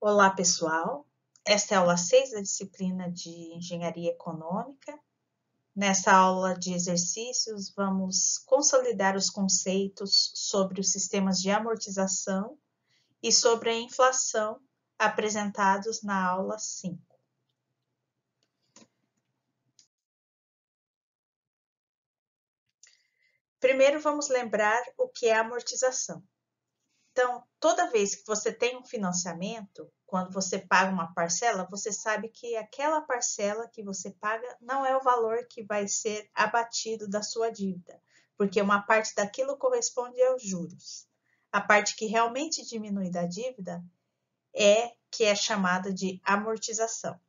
Olá, pessoal. Esta é a aula 6 da disciplina de Engenharia Econômica. Nessa aula de exercícios, vamos consolidar os conceitos sobre os sistemas de amortização e sobre a inflação apresentados na aula 5. Primeiro, vamos lembrar o que é amortização. Então, toda vez que você tem um financiamento, quando você paga uma parcela, você sabe que aquela parcela que você paga não é o valor que vai ser abatido da sua dívida, porque uma parte daquilo corresponde aos juros. A parte que realmente diminui da dívida que é chamada de amortização.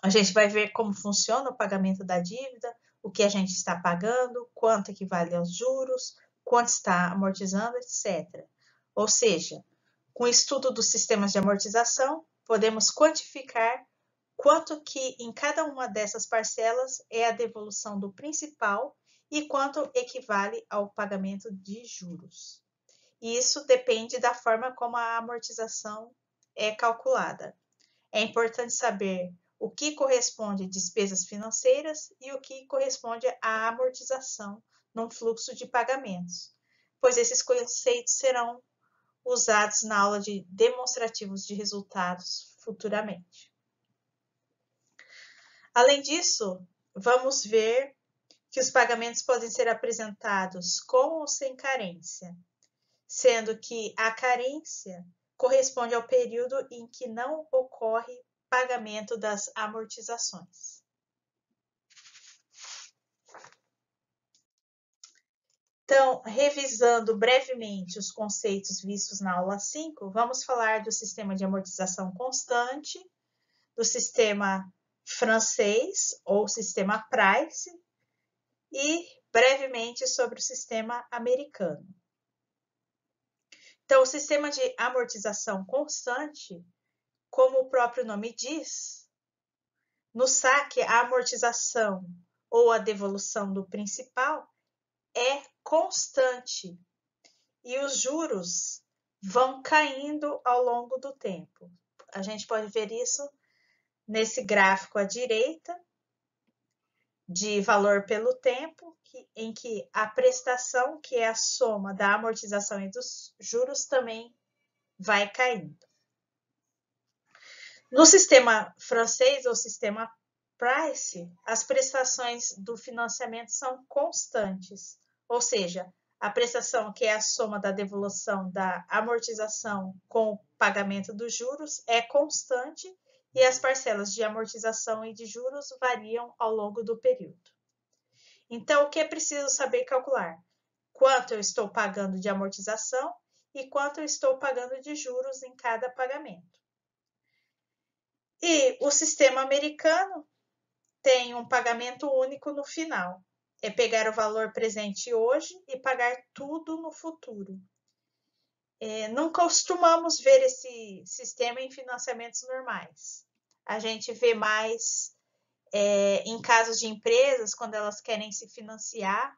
A gente vai ver como funciona o pagamento da dívida, o que a gente está pagando, quanto equivale aos juros, quanto está amortizando, etc. Ou seja, com o estudo dos sistemas de amortização, podemos quantificar quanto que em cada uma dessas parcelas é a devolução do principal e quanto equivale ao pagamento de juros. E isso depende da forma como a amortização é calculada. É importante saber o que corresponde a despesas financeiras e o que corresponde à amortização num fluxo de pagamentos, pois esses conceitos serão usados na aula de demonstrativos de resultados futuramente. Além disso, vamos ver que os pagamentos podem ser apresentados com ou sem carência, sendo que a carência corresponde ao período em que não ocorre pagamento das amortizações. Então, revisando brevemente os conceitos vistos na aula 5, vamos falar do sistema de amortização constante, do sistema francês ou sistema Price e brevemente sobre o sistema americano. Então, o sistema de amortização constante, como o próprio nome diz, no saque a amortização ou a devolução do principal é constante e os juros vão caindo ao longo do tempo. A gente pode ver isso nesse gráfico à direita, de valor pelo tempo, em que a prestação, que é a soma da amortização e dos juros, também vai caindo. No sistema francês ou sistema Price, as prestações do financiamento são constantes, ou seja, a prestação, que é a soma da devolução da amortização com o pagamento dos juros, é constante e as parcelas de amortização e de juros variam ao longo do período. Então, o que é preciso saber calcular? Quanto eu estou pagando de amortização e quanto eu estou pagando de juros em cada pagamento. E o sistema americano tem um pagamento único no final. É pegar o valor presente hoje e pagar tudo no futuro. Não costumamos ver esse sistema em financiamentos normais. A gente vê mais em casos de empresas, quando elas querem se financiar,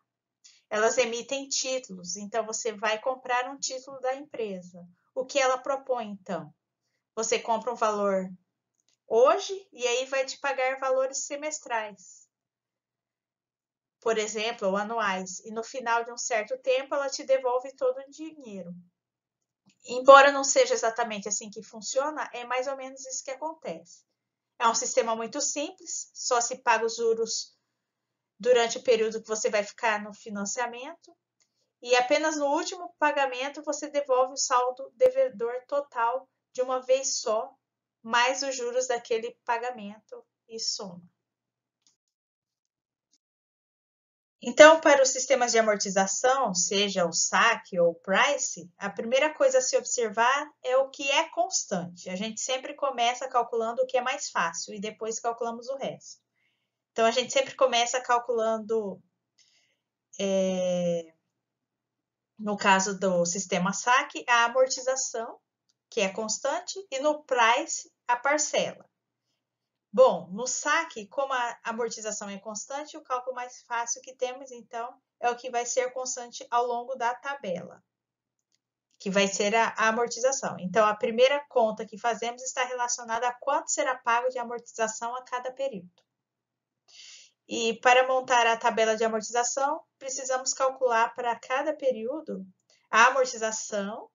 elas emitem títulos. Então, você vai comprar um título da empresa. O que ela propõe, então? Você compra um valor hoje e aí vai te pagar valores semestrais, por exemplo, ou anuais, e no final de um certo tempo ela te devolve todo o dinheiro. Embora não seja exatamente assim que funciona, é mais ou menos isso que acontece. É um sistema muito simples, só se paga os juros durante o período que você vai ficar no financiamento, e apenas no último pagamento você devolve o saldo devedor total de uma vez só, mais os juros daquele pagamento e soma. Então, para os sistemas de amortização, seja o saque ou o price, a primeira coisa a se observar é o que é constante. A gente sempre começa calculando o que é mais fácil e depois calculamos o resto. Então, a gente sempre começa calculando, no caso do sistema saque, a amortização, que é constante, e no price, a parcela. Bom, no saque, como a amortização é constante, o cálculo mais fácil que temos, então, é o que vai ser constante ao longo da tabela, que vai ser a amortização. Então, a primeira conta que fazemos está relacionada a quanto será pago de amortização a cada período. E para montar a tabela de amortização, precisamos calcular para cada período a amortização,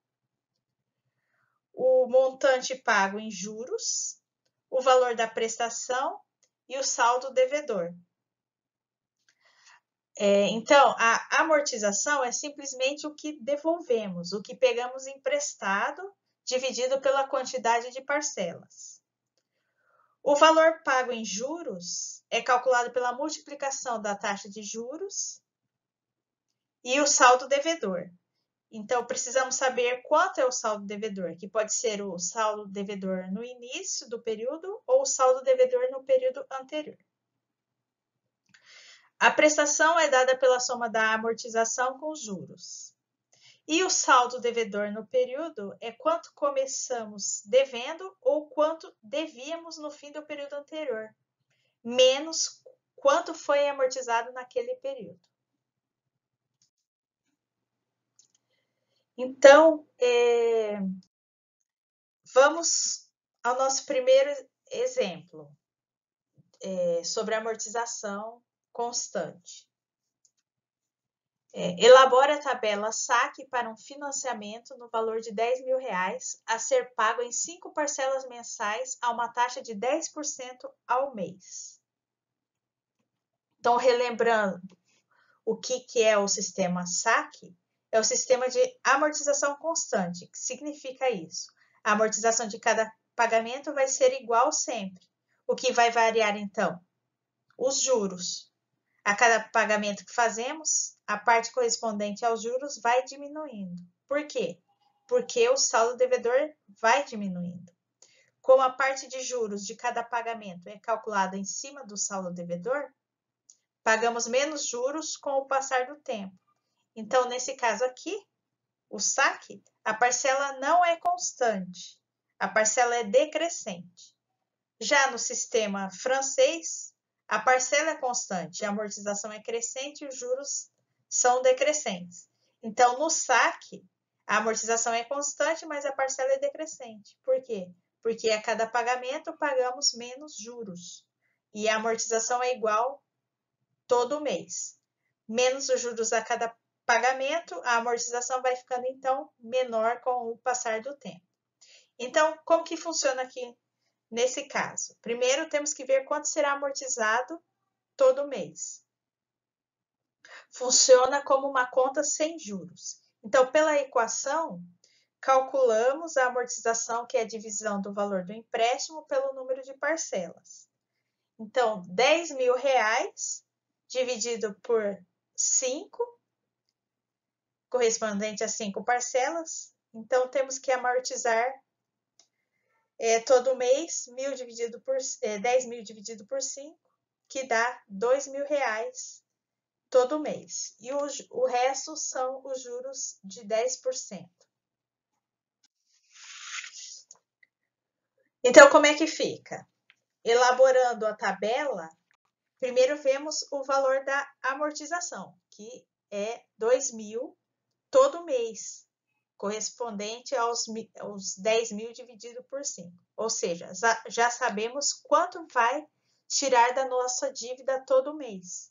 o montante pago em juros, o valor da prestação e o saldo devedor. Então, a amortização é simplesmente o que devolvemos, o que pegamos emprestado, dividido pela quantidade de parcelas. O valor pago em juros é calculado pela multiplicação da taxa de juros e o saldo devedor. Então, precisamos saber quanto é o saldo devedor, que pode ser o saldo devedor no início do período ou o saldo devedor no período anterior. A prestação é dada pela soma da amortização com os juros. E o saldo devedor no período é quanto começamos devendo ou quanto devíamos no fim do período anterior, menos quanto foi amortizado naquele período. Então, vamos ao nosso primeiro exemplo sobre amortização constante. Elabora a tabela saque para um financiamento no valor de R$10.000 a ser pago em 5 parcelas mensais a uma taxa de 10% ao mês. Então, relembrando o que é o sistema saque, é o sistema de amortização constante. Que significa isso? A amortização de cada pagamento vai ser igual sempre. O que vai variar, então? Os juros. A cada pagamento que fazemos, a parte correspondente aos juros vai diminuindo. Por quê? Porque o saldo devedor vai diminuindo. Como a parte de juros de cada pagamento é calculada em cima do saldo devedor, pagamos menos juros com o passar do tempo. Então, nesse caso aqui, o saque, a parcela não é constante, a parcela é decrescente. Já no sistema francês, a parcela é constante, a amortização é crescente e os juros são decrescentes. Então, no saque, a amortização é constante, mas a parcela é decrescente. Por quê? Porque a cada pagamento pagamos menos juros e a amortização é igual todo mês. Menos os juros a cada pagamento, a amortização vai ficando, então, menor com o passar do tempo. Então, como que funciona aqui nesse caso? Primeiro, temos que ver quanto será amortizado todo mês. Funciona como uma conta sem juros. Então, pela equação, calculamos a amortização, que é a divisão do valor do empréstimo pelo número de parcelas. Então, R$10.000 dividido por 5, correspondente a 5 parcelas. Então, temos que amortizar todo mês 10.000 dividido por 5, que dá R$2.000 todo mês. E o resto são os juros de 10%. Então, como é que fica? Elaborando a tabela, primeiro vemos o valor da amortização, que é R$2.000 todo mês, correspondente aos 10.000 dividido por 5. Ou seja, já sabemos quanto vai tirar da nossa dívida todo mês.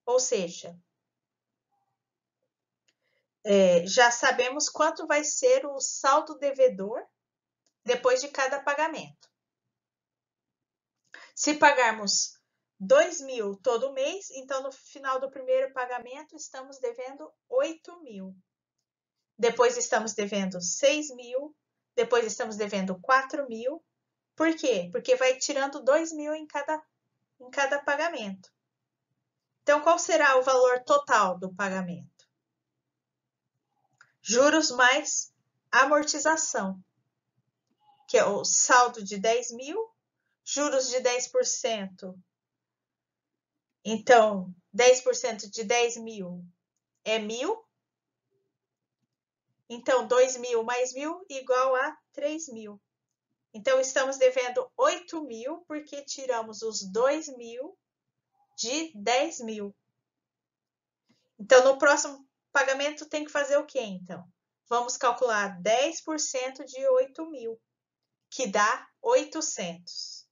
Ou seja, já sabemos quanto vai ser o saldo devedor depois de cada pagamento. Se pagarmos R$2.000 todo mês, então no final do primeiro pagamento estamos devendo R$8.000. Depois estamos devendo R$6.000, depois estamos devendo R$4.000. Por quê? Porque vai tirando R$2.000 em cada pagamento. Então, qual será o valor total do pagamento? Juros mais amortização, que é o saldo de R$10.000, juros de 10%. Então, 10% de 10.000 é 1.000. Então, R$2.000 mais 1.000 igual a R$3.000. Então, estamos devendo R$8.000 porque tiramos os R$2.000 de R$10.000. Então, no próximo pagamento tem que fazer o quê, então? vamos calcular 10% de 8.000, que dá 800.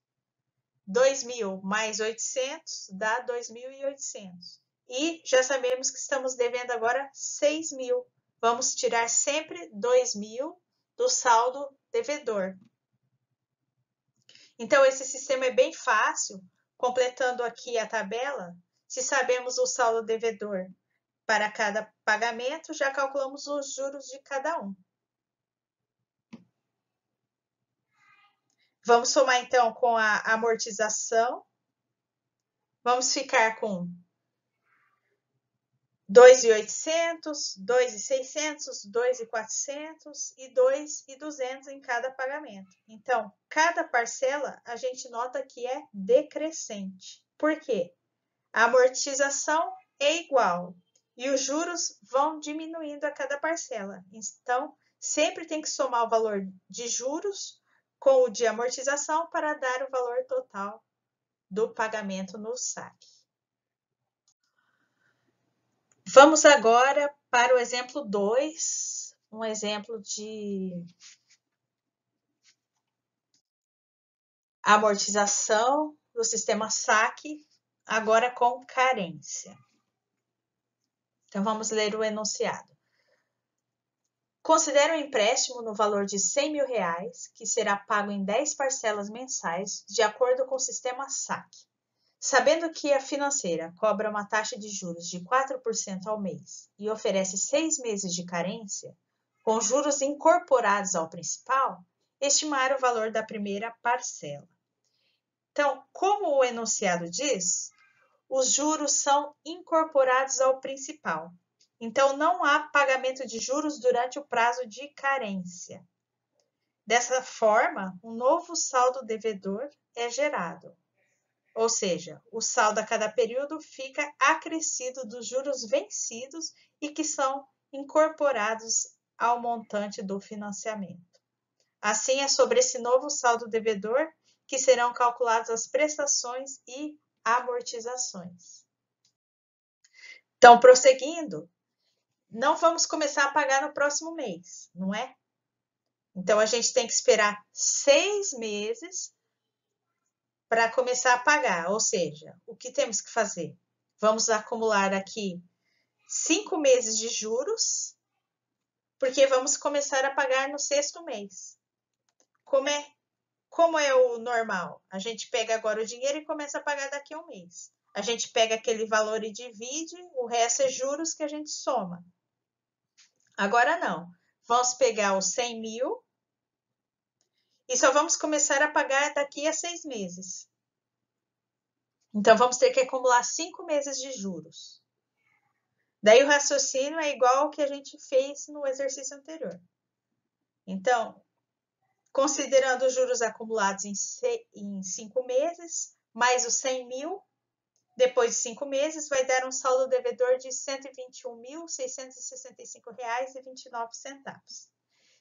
2.000 mais 800 dá 2.800. E já sabemos que estamos devendo agora 6.000. Vamos tirar sempre 2.000 do saldo devedor. Então, esse sistema é bem fácil. Completando aqui a tabela, se sabemos o saldo devedor para cada pagamento, já calculamos os juros de cada um. Vamos somar então com a amortização. Vamos ficar com 2.800, 2.600, 2.400 e 2.200 em cada pagamento. Então, cada parcela a gente nota que é decrescente. Por quê? A amortização é igual e os juros vão diminuindo a cada parcela. Então, sempre tem que somar o valor de juros com o de amortização para dar o valor total do pagamento no saque. Vamos agora para o exemplo 2, um exemplo de amortização do sistema saque, agora com carência. Então, vamos ler o enunciado. Considere um empréstimo no valor de R$100.000, que será pago em 10 parcelas mensais, de acordo com o sistema saque. Sabendo que a financeira cobra uma taxa de juros de 4% ao mês e oferece 6 meses de carência, com juros incorporados ao principal, estimar o valor da primeira parcela. Então, como o enunciado diz, os juros são incorporados ao principal. Então, não há pagamento de juros durante o prazo de carência. Dessa forma, um novo saldo devedor é gerado. Ou seja, o saldo a cada período fica acrescido dos juros vencidos e que são incorporados ao montante do financiamento. Assim, é sobre esse novo saldo devedor que serão calculadas as prestações e amortizações. Então, prosseguindo, não vamos começar a pagar no próximo mês, não é? Então, a gente tem que esperar 6 meses para começar a pagar, ou seja, o que temos que fazer? Vamos acumular aqui 5 meses de juros, porque vamos começar a pagar no 6º mês. Como é o normal? A gente pega agora o dinheiro e começa a pagar daqui a um mês. A gente pega aquele valor e divide, o resto é juros que a gente soma. Agora não. Vamos pegar os 100.000 e só vamos começar a pagar daqui a 6 meses. Então, vamos ter que acumular 5 meses de juros. Daí, o raciocínio é igual ao que a gente fez no exercício anterior. Então, considerando os juros acumulados em 5 meses, mais os 100.000, depois de 5 meses, vai dar um saldo devedor de R$ 121.665,29.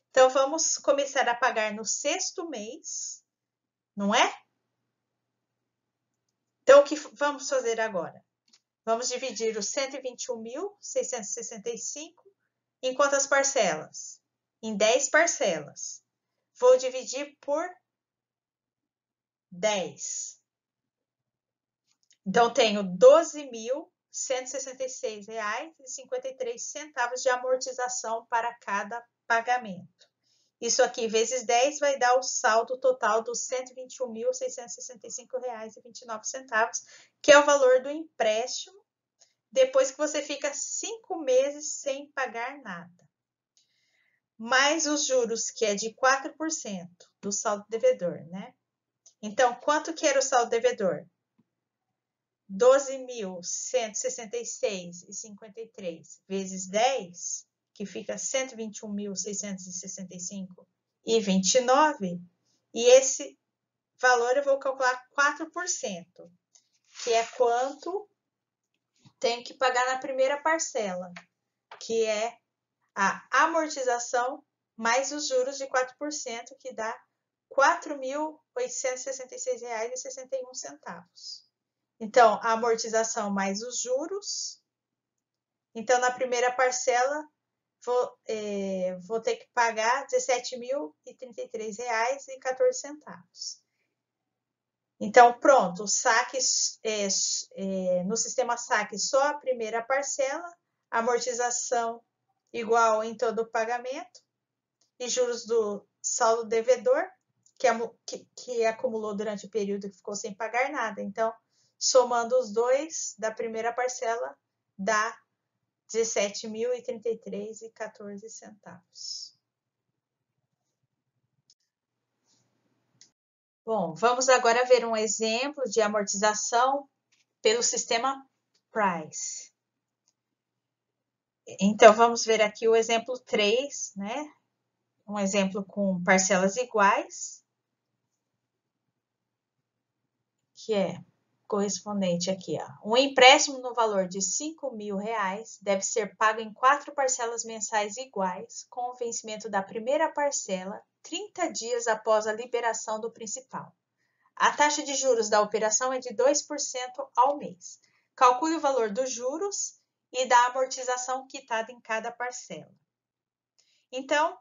Então, vamos começar a pagar no 6º mês, não é? Então, o que vamos fazer agora? Vamos dividir os 121.665 em quantas parcelas? Em 10 parcelas. Vou dividir por 10. Então, tenho R$ 12.166,53 de amortização para cada pagamento. Isso aqui, vezes 10, vai dar o saldo total dos R$ 121.665,29, que é o valor do empréstimo, depois que você fica 5 meses sem pagar nada. Mais os juros, que é de 4% do saldo devedor, né? Então, quanto que era o saldo devedor? 12.166,53 vezes 10, que fica 121.665,29, e esse valor eu vou calcular 4%, que é quanto tenho que pagar na primeira parcela, que é a amortização mais os juros de 4%, que dá R$ 4.866,61. Então, a amortização mais os juros. Então, na primeira parcela, vou ter que pagar R$ 17.033,14. Então, pronto, o saque no sistema saque só a primeira parcela, amortização igual em todo o pagamento e juros do saldo devedor, que acumulou durante o período que ficou sem pagar nada. Então, somando os dois da primeira parcela, dá R$ 17.033,14. Bom, vamos agora ver um exemplo de amortização pelo sistema Price. Então, vamos ver aqui o exemplo 3, né? Um exemplo com parcelas iguais, que é correspondente aqui, ó. Um empréstimo no valor de R$ 5.000 deve ser pago em 4 parcelas mensais iguais, com o vencimento da primeira parcela 30 dias após a liberação do principal. A taxa de juros da operação é de 2% ao mês. Calcule o valor dos juros e da amortização quitada em cada parcela. Então,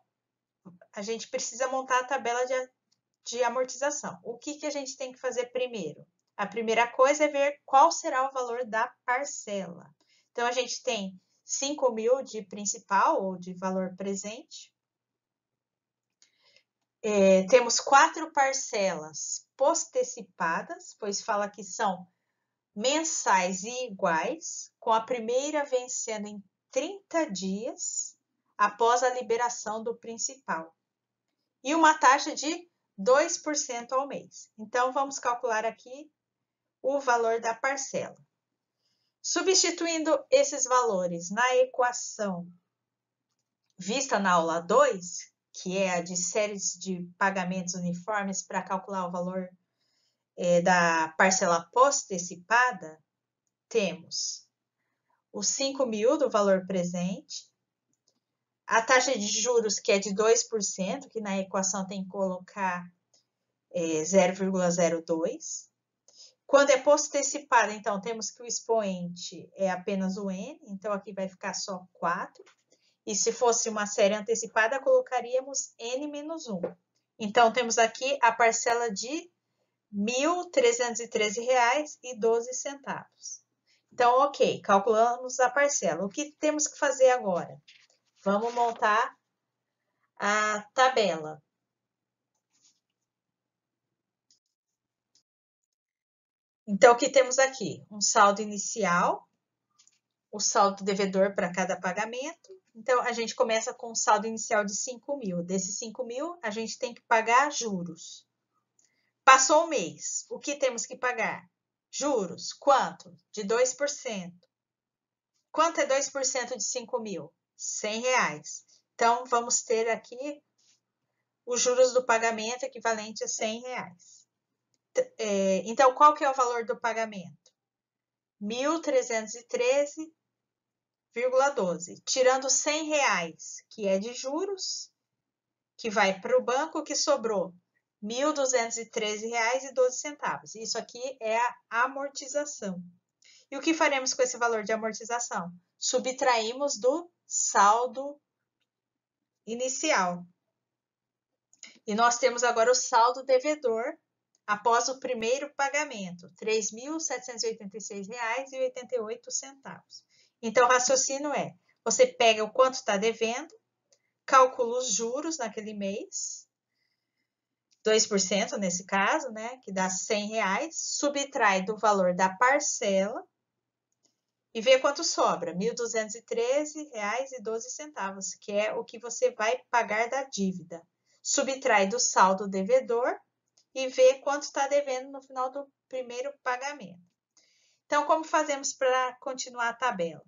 a gente precisa montar a tabela de amortização. O que a gente tem que fazer primeiro? A primeira coisa é ver qual será o valor da parcela. Então, a gente tem 5.000 de principal ou de valor presente. Temos 4 parcelas postecipadas, pois fala que são mensais e iguais, com a primeira vencendo em 30 dias após a liberação do principal. E uma taxa de 2% ao mês. Então, vamos calcular aqui o valor da parcela. Substituindo esses valores na equação vista na aula 2, que é a de séries de pagamentos uniformes para calcular o valor da parcela postecipada, temos os 5.000 do valor presente, a taxa de juros que é de 2%, que na equação tem que colocar 0,02. Quando é postecipada, então, temos que o expoente é apenas o N, então aqui vai ficar só 4. E se fosse uma série antecipada, colocaríamos N menos 1. Então, temos aqui a parcela de R$ 1.313,12. Então, ok, calculamos a parcela. O que temos que fazer agora? Vamos montar a tabela. Então, o que temos aqui? Um saldo inicial, o saldo devedor para cada pagamento. Então, a gente começa com um saldo inicial de 5.000. Desses 5.000, a gente tem que pagar juros. Passou um mês, o que temos que pagar? Juros. Quanto? De 2%. Quanto é 2% de 5.000? R$ 100. Então, vamos ter aqui os juros do pagamento equivalente a R$ 100. Então, qual que é o valor do pagamento? R$ 1.313,12. Tirando R$ 100, que é de juros, que vai para o banco, que sobrou R$ 1.213,12. Isso aqui é a amortização. E o que faremos com esse valor de amortização? Subtraímos do saldo inicial. E nós temos agora o saldo devedor após o primeiro pagamento, R$ 3.786,88. Então, o raciocínio é, você pega o quanto está devendo, calcula os juros naquele mês, 2% nesse caso, né, que dá R$ 100, subtrai do valor da parcela e vê quanto sobra, R$ 1.213,12, que é o que você vai pagar da dívida. Subtrai do saldo devedor e vê quanto está devendo no final do primeiro pagamento. Então, como fazemos para continuar a tabela?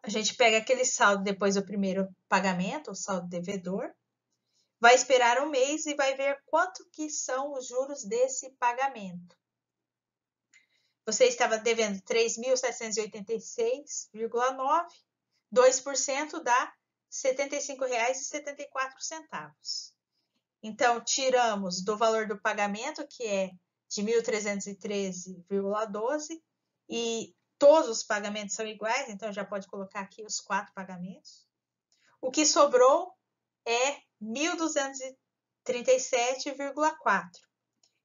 A gente pega aquele saldo depois do primeiro pagamento, o saldo devedor, vai esperar um mês e vai ver quanto que são os juros desse pagamento. Você estava devendo R$ 3.786,9, 2% dá R$ 75,74. Então, tiramos do valor do pagamento, que é de R$ 1.313,12, e todos os pagamentos são iguais, então já pode colocar aqui os 4 pagamentos. O que sobrou é 1.237,4,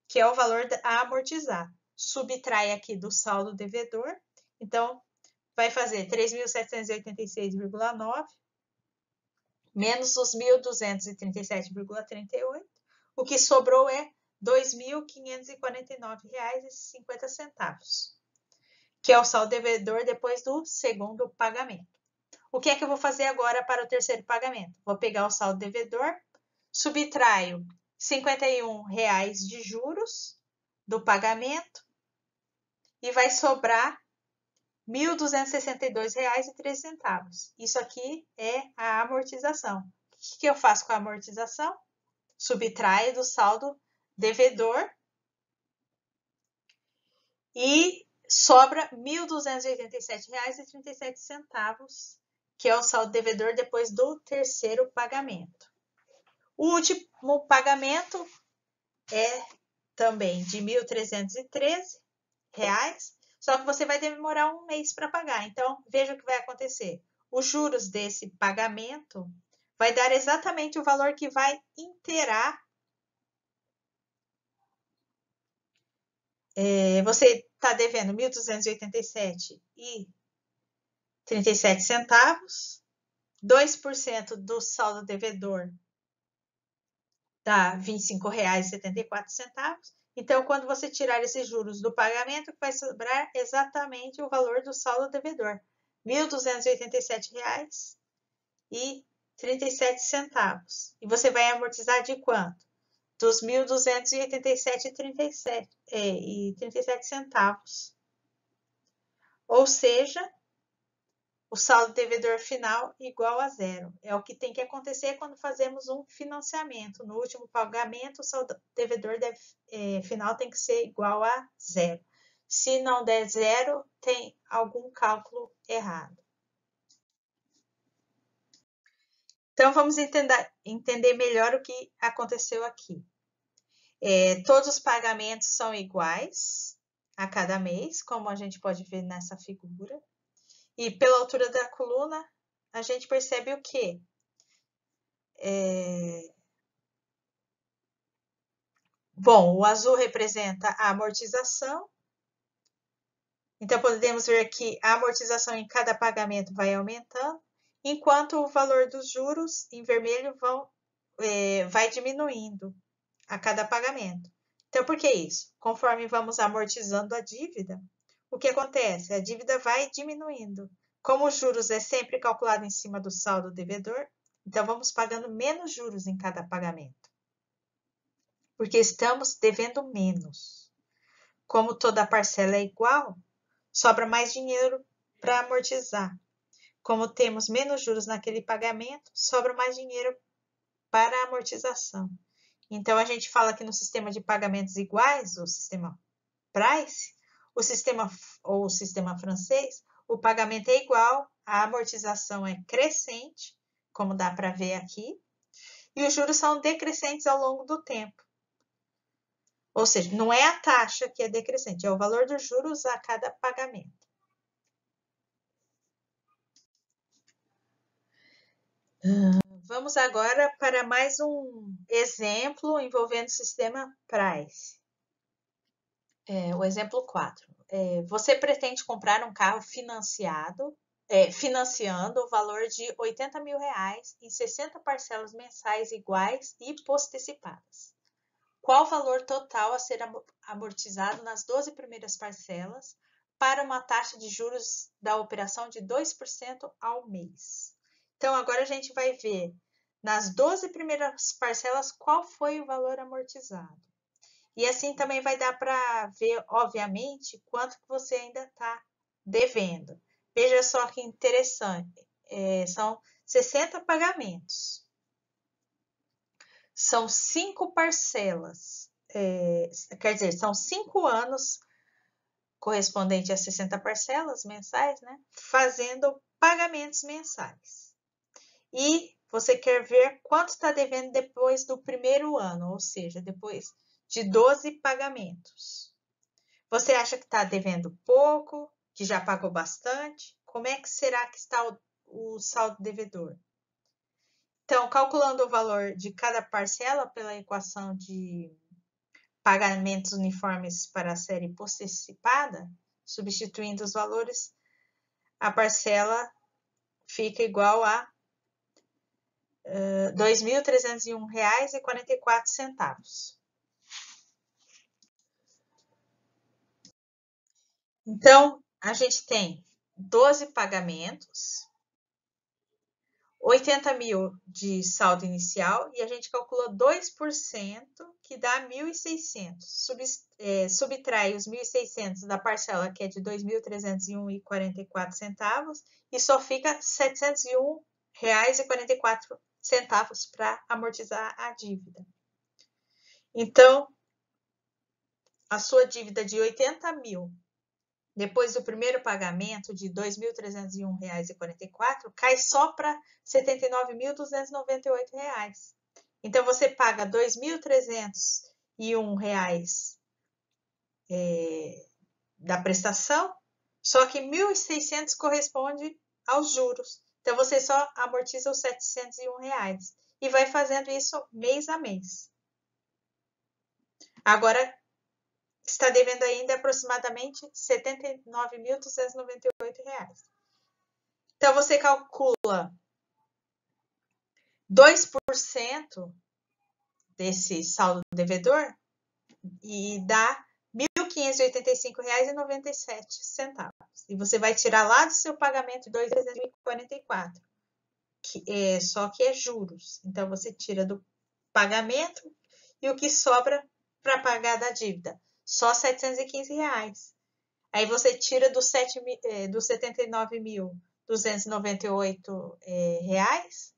que é o valor a amortizar. Subtrai aqui do saldo devedor, então vai fazer 3.786,9 menos os 1.237,38. O que sobrou é R$ 2.549,50, que é o saldo devedor depois do segundo pagamento. O que é que eu vou fazer agora para o terceiro pagamento? Vou pegar o saldo devedor, subtraio R$ 51 de juros do pagamento e vai sobrar R$ 1.262,13. Isso aqui é a amortização. O que eu faço com a amortização? Subtraio do saldo devedor e sobra R$ 1.287,37, que é o saldo devedor depois do terceiro pagamento. O último pagamento é também de R$ 1.313, só que você vai demorar um mês para pagar. Então, veja o que vai acontecer. Os juros desse pagamento vai dar exatamente o valor que vai inteirar. Você está devendo R$ 1.287,37. 2% do saldo devedor dá R$ 25,74. Então, quando você tirar esses juros do pagamento, vai sobrar exatamente o valor do saldo devedor, R$ 1.287,37. E você vai amortizar de quanto? Dos R$ 1.287,37. Ou seja, o saldo devedor final igual a zero. É o que tem que acontecer quando fazemos um financiamento. No último pagamento, o saldo devedor final tem que ser igual a zero. Se não der zero, tem algum cálculo errado. Então, vamos entender melhor o que aconteceu aqui. Todos os pagamentos são iguais a cada mês, como a gente pode ver nessa figura. E pela altura da coluna, a gente percebe o quê? Bom, o azul representa a amortização. Então, podemos ver que a amortização em cada pagamento vai aumentando, enquanto o valor dos juros, em vermelho, vai diminuindo a cada pagamento. Então, por que isso? Conforme vamos amortizando a dívida, o que acontece? A dívida vai diminuindo. Como os juros é sempre calculado em cima do saldo devedor, então vamos pagando menos juros em cada pagamento, porque estamos devendo menos. Como toda parcela é igual, sobra mais dinheiro para amortizar. Como temos menos juros naquele pagamento, sobra mais dinheiro para a amortização. Então, a gente fala que no sistema de pagamentos iguais, o sistema Price, o sistema francês, o pagamento é igual, a amortização é crescente, como dá para ver aqui, e os juros são decrescentes ao longo do tempo. Ou seja, não é a taxa que é decrescente, é o valor dos juros a cada pagamento. Vamos agora para mais um exemplo envolvendo o sistema Price. O exemplo 4. Você pretende comprar um carro financiando o valor de R$ 80 mil em 60 parcelas mensais iguais e postecipadas. Qual o valor total a ser amortizado nas 12 primeiras parcelas para uma taxa de juros da operação de 2% ao mês? Então, agora a gente vai ver nas 12 primeiras parcelas qual foi o valor amortizado. E assim também vai dar para ver, obviamente, quanto que você ainda está devendo. Veja só que interessante, são 60 pagamentos. São 5 parcelas, quer dizer, são 5 anos correspondente a 60 parcelas mensais, né? Fazendo pagamentos mensais. E você quer ver quanto está devendo depois do primeiro ano, ou seja, depois de 12 pagamentos. Você acha que está devendo pouco, que já pagou bastante? Como é que será que está o saldo devedor? Então, calculando o valor de cada parcela pela equação de pagamentos uniformes para a série postecipada, substituindo os valores, a parcela fica igual a R$ 2.301,44. Então, a gente tem 12 pagamentos, 80 mil de saldo inicial e a gente calcula 2%, que dá 1.600. Subtrai os 1.600 da parcela, que é de 2.301,44, e só fica R$ 701,44 para amortizar a dívida. Então, a sua dívida de 80 mil, depois do primeiro pagamento de R$ 2.301,44, cai só para R$ 79.298. Então, você paga R$ 2.301 da prestação, só que R$ 1.600 corresponde aos juros. Então, você só amortiza os R$ 701 e vai fazendo isso mês a mês. Agora, está devendo ainda aproximadamente R$ 79.298. Então, você calcula 2% desse saldo devedor e dá R$ 1.585,97. E você vai tirar lá do seu pagamento R$ 2.344, só que é juros. Então, você tira do pagamento e o que sobra para pagar da dívida? Só R$ 715. Aí você tira dos 79.298 reais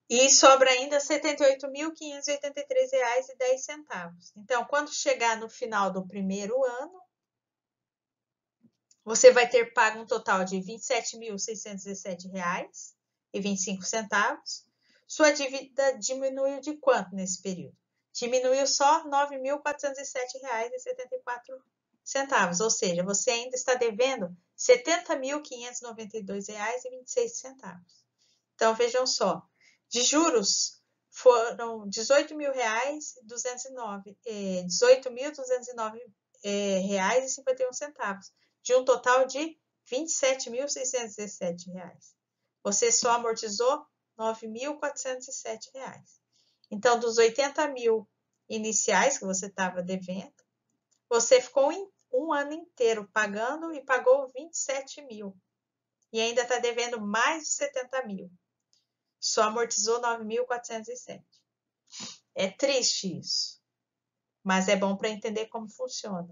e sobra ainda R$ 78.583,10. Então, quando chegar no final do primeiro ano, você vai ter pago um total de R$ 27.617,25. Sua dívida diminuiu de quanto nesse período? Diminuiu só R$ 9.407,74. Ou seja, você ainda está devendo R$ 70.592,26. Então, vejam só, de juros foram R$ 18.209,51, de um total de R$ 27.617. Você só amortizou R$ 9.407. Então, dos 80 mil iniciais que você estava devendo, você ficou um ano inteiro pagando e pagou 27 mil. E ainda está devendo mais de 70 mil. Só amortizou 9.407. É triste isso, mas é bom para entender como funciona.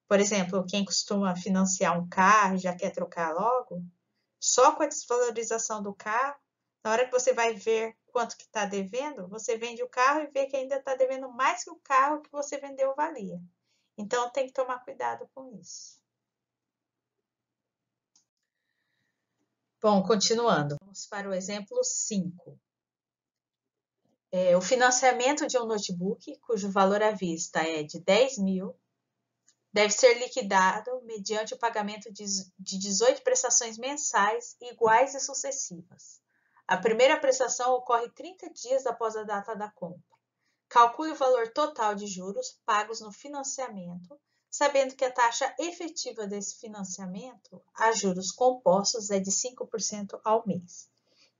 Por exemplo, quem costuma financiar um carro e já quer trocar logo, só com a desvalorização do carro, na hora que você vai ver quanto que está devendo, você vende o carro e vê que ainda está devendo mais que o carro que você vendeu valia. Então, tem que tomar cuidado com isso. Bom, continuando, vamos para o exemplo 5. O financiamento de um notebook, cujo valor à vista é de 10 mil, deve ser liquidado mediante o pagamento de 18 prestações mensais iguais e sucessivas. A primeira prestação ocorre 30 dias após a data da compra. Calcule o valor total de juros pagos no financiamento, sabendo que a taxa efetiva desse financiamento a juros compostos é de 5% ao mês.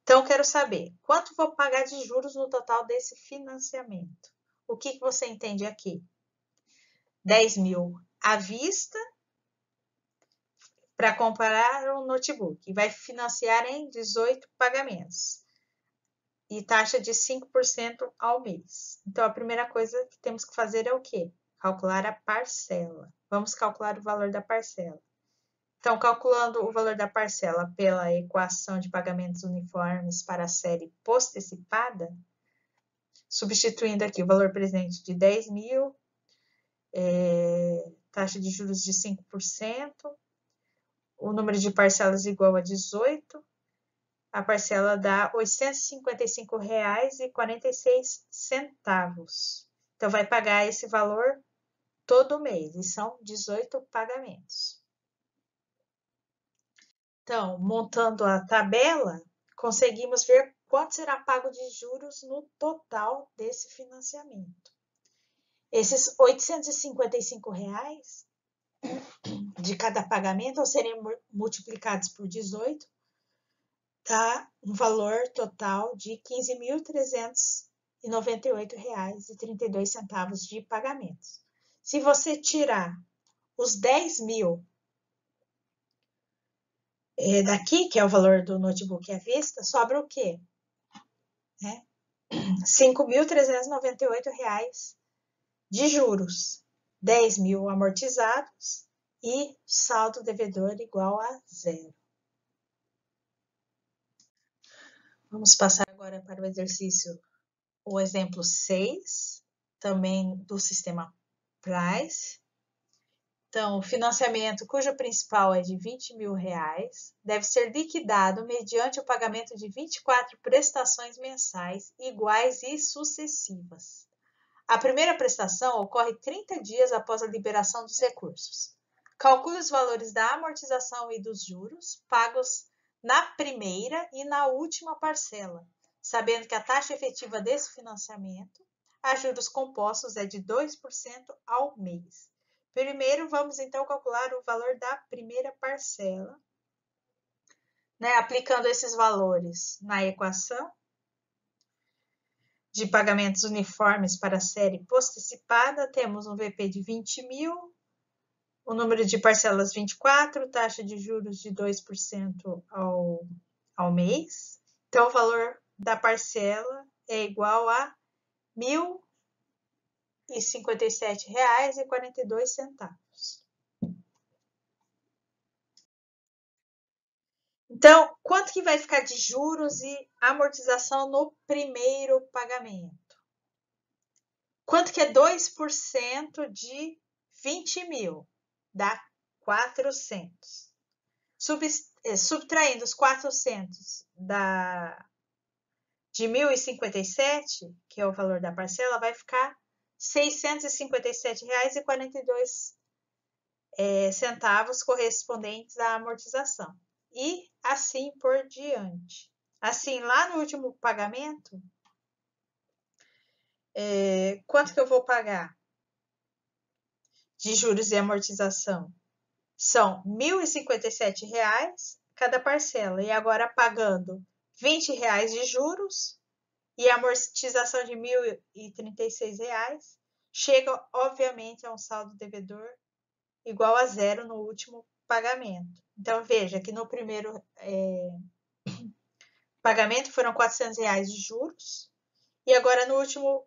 Então, eu quero saber quanto vou pagar de juros no total desse financiamento. O que você entende aqui? 10 mil à vista para comprar um notebook e vai financiar em 18 pagamentos e taxa de 5% ao mês. Então, a primeira coisa que temos que fazer é o quê? Calcular a parcela. Vamos calcular o valor da parcela. Então, calculando o valor da parcela pela equação de pagamentos uniformes para a série postecipada, substituindo aqui o valor presente de 10 mil, taxa de juros de 5%, o número de parcelas igual a 18, a parcela dá R$ 855,46. Então, vai pagar esse valor todo mês, e são 18 pagamentos. Então, montando a tabela, conseguimos ver quanto será pago de juros no total desse financiamento. Esses R$ 855 de cada pagamento, ao serem multiplicados por 18, dá um valor total de R$ 15.398,32 de pagamentos. Se você tirar os 10.000 daqui, que é o valor do notebook à vista, sobra o quê? R$ 5.398 de juros, 10.000 amortizados e saldo devedor igual a zero. Vamos passar agora para o exercício, o exemplo 6, também do sistema Price. Então, o financiamento cujo principal é de R$ 20.000 deve ser liquidado mediante o pagamento de 24 prestações mensais iguais e sucessivas. A primeira prestação ocorre 30 dias após a liberação dos recursos. Calcule os valores da amortização e dos juros pagos na primeira e na última parcela, sabendo que a taxa efetiva desse financiamento a juros compostos é de 2% ao mês. Primeiro, vamos então calcular o valor da primeira parcela, aplicando esses valores na equação de pagamentos uniformes para a série postecipada, temos um VP de 20.000, o número de parcelas 24, taxa de juros de 2% ao mês. Então, o valor da parcela é igual a R$ 1.057,42. Então, quanto que vai ficar de juros e amortização no primeiro pagamento? Quanto que é 2% de 20.000? Dá 400. Subtraindo os 400 de 1.057, que é o valor da parcela, vai ficar R$ 657,42 centavos correspondentes à amortização. E assim por diante. Assim, lá no último pagamento, quanto que eu vou pagar de juros e amortização? São R$ 1.057 cada parcela. E agora pagando R$ 20 de juros e amortização de R$ 1.036, chega, obviamente, a um saldo devedor igual a zero no último pagamento. Então, veja que no primeiro pagamento foram R$ 400 de juros, e agora no último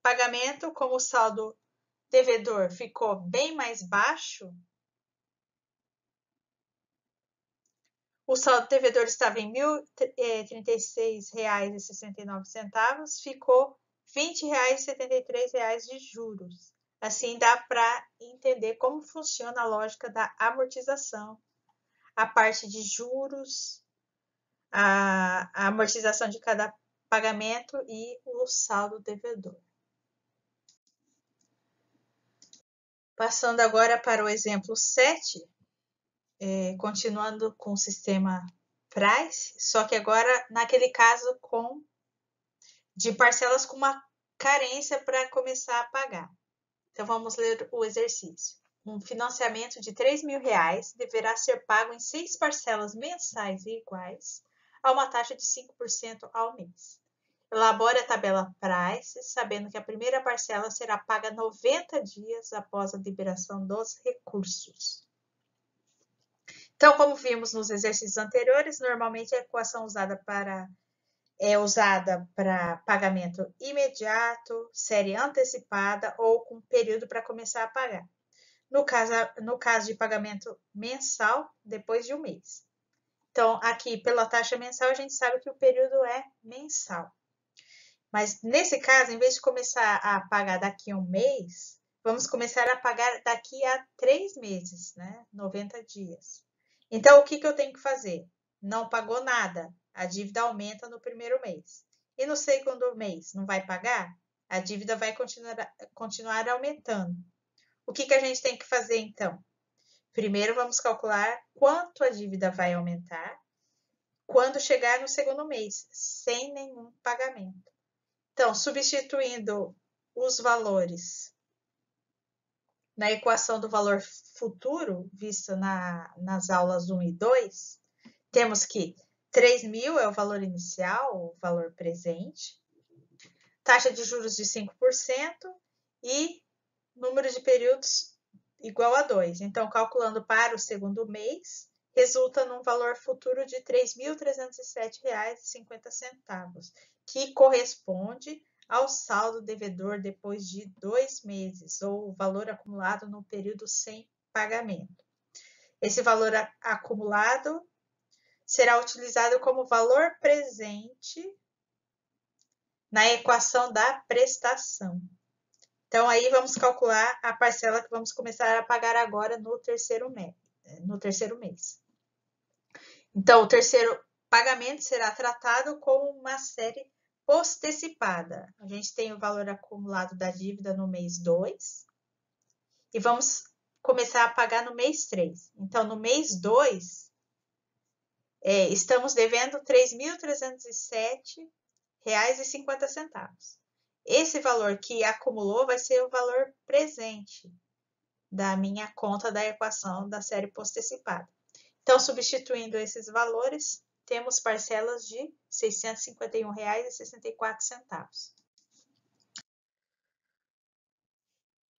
pagamento, como o saldo devedor ficou bem mais baixo, o saldo devedor estava em R$ 1.036,69, ficou R$ 20,73 de juros. Assim dá para entender como funciona a lógica da amortização, a parte de juros, a amortização de cada pagamento e o saldo devedor. Passando agora para o exemplo 7, continuando com o sistema Price, só que agora naquele caso de parcelas com uma carência para começar a pagar. Então vamos ler o exercício. Um financiamento de R$ 3.000 deverá ser pago em 6 parcelas mensais e iguais a uma taxa de 5% ao mês. Elabore a tabela Price, sabendo que a primeira parcela será paga 90 dias após a liberação dos recursos. Então, como vimos nos exercícios anteriores, normalmente a equação é usada para pagamento imediato, série antecipada ou com período para começar a pagar. No caso de pagamento mensal, depois de um mês. Então, aqui, pela taxa mensal, a gente sabe que o período é mensal. Mas, nesse caso, em vez de começar a pagar daqui a um mês, vamos começar a pagar daqui a 3 meses, 90 dias. Então, o que eu tenho que fazer? Não pagou nada, a dívida aumenta no primeiro mês. E no segundo mês, não vai pagar? A dívida vai continuar aumentando. O que a gente tem que fazer, então? Primeiro vamos calcular quanto a dívida vai aumentar quando chegar no segundo mês, sem nenhum pagamento. Então, substituindo os valores na equação do valor futuro, vista nas aulas 1 e 2, temos que 3.000 é o valor inicial, o valor presente, taxa de juros de 5% e número de períodos igual a 2. Então, calculando para o segundo mês, resulta num valor futuro de R$ 3.307,50, que corresponde ao saldo devedor depois de 2 meses, ou o valor acumulado no período sem pagamento. Esse valor acumulado será utilizado como valor presente na equação da prestação. Então, aí vamos calcular a parcela que vamos começar a pagar agora no terceiro mês. Então, o terceiro pagamento será tratado como uma série postecipada. A gente tem o valor acumulado da dívida no mês 2 e vamos começar a pagar no mês 3. Então, no mês 2, estamos devendo R$ 3.307,50. Esse valor que acumulou vai ser o valor presente da minha conta da equação da série postecipada. Então, substituindo esses valores, temos parcelas de R$ 651,64.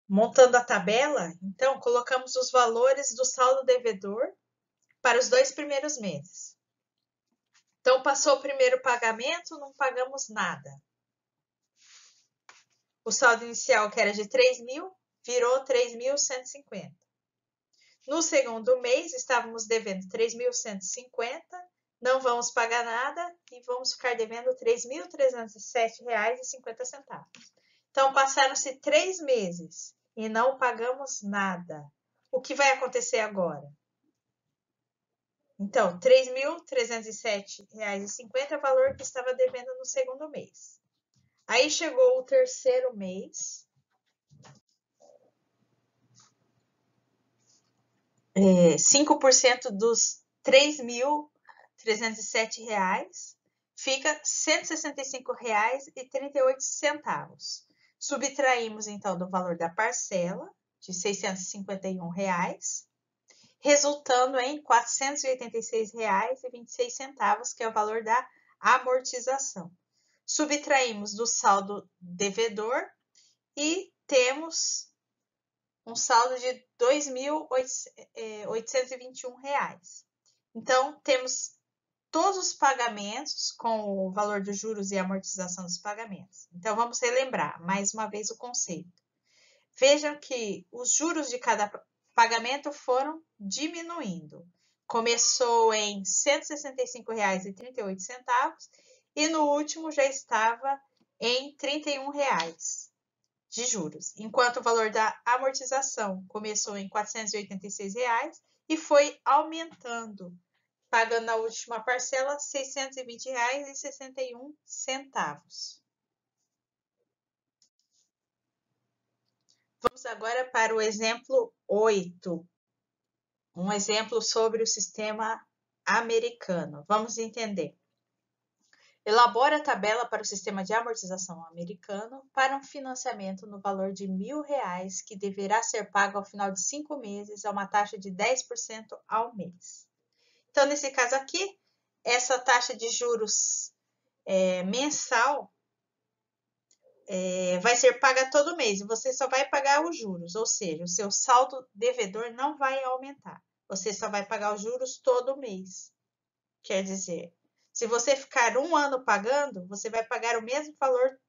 Montando a tabela, então, colocamos os valores do saldo devedor para os 2 primeiros meses. Então, passou o primeiro pagamento, não pagamos nada. O saldo inicial, que era de 3.000, virou 3.150. No segundo mês, estávamos devendo 3.150, não vamos pagar nada e vamos ficar devendo R$ 3.307,50. Então, passaram-se 3 meses e não pagamos nada. O que vai acontecer agora? Então, R$ 3.307,50 é o valor que estava devendo no segundo mês. Aí chegou o terceiro mês. 5% dos R$ 3.307 fica R$ 165,38. Subtraímos, então, do valor da parcela, de R$ 651, resultando em R$ 486,26, que é o valor da amortização. Subtraímos do saldo devedor e temos um saldo de R$ 2.821. Então, temos todos os pagamentos com o valor dos juros e amortização dos pagamentos. Então, vamos relembrar mais uma vez o conceito. Vejam que os juros de cada pagamento foram diminuindo. Começou em R$ 165,38 e no último já estava em R$ 31 de juros, enquanto o valor da amortização começou em R$ 486 e foi aumentando, pagando na última parcela R$ 620,61. Vamos agora para o exemplo 8, um exemplo sobre o sistema americano. Vamos entender. Elabora a tabela para o sistema de amortização americano para um financiamento no valor de R$ 1.000 que deverá ser pago ao final de 5 meses a uma taxa de 10% ao mês. Então, nesse caso aqui, essa taxa de juros mensal vai ser paga todo mês e você só vai pagar os juros, ou seja, o seu saldo devedor não vai aumentar. Você só vai pagar os juros todo mês. Quer dizer, se você ficar 1 ano pagando, você vai pagar o mesmo valor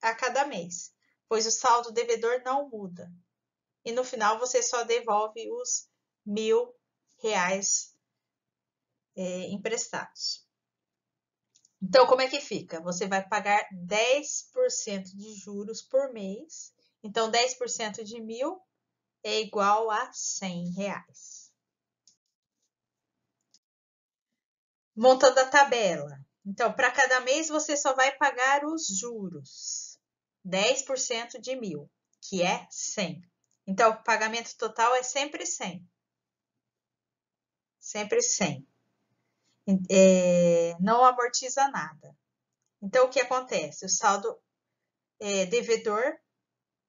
a cada mês, pois o saldo devedor não muda. E no final você só devolve os R$ 1.000 emprestados. Então, como é que fica? Você vai pagar 10% de juros por mês. Então, 10% de 1.000 é igual a R$ 100. Montando a tabela. Então, para cada mês, você só vai pagar os juros. 10% de 1.000, que é 100. Então, o pagamento total é sempre 100. sempre 100. Não amortiza nada. Então, o que acontece? O saldo devedor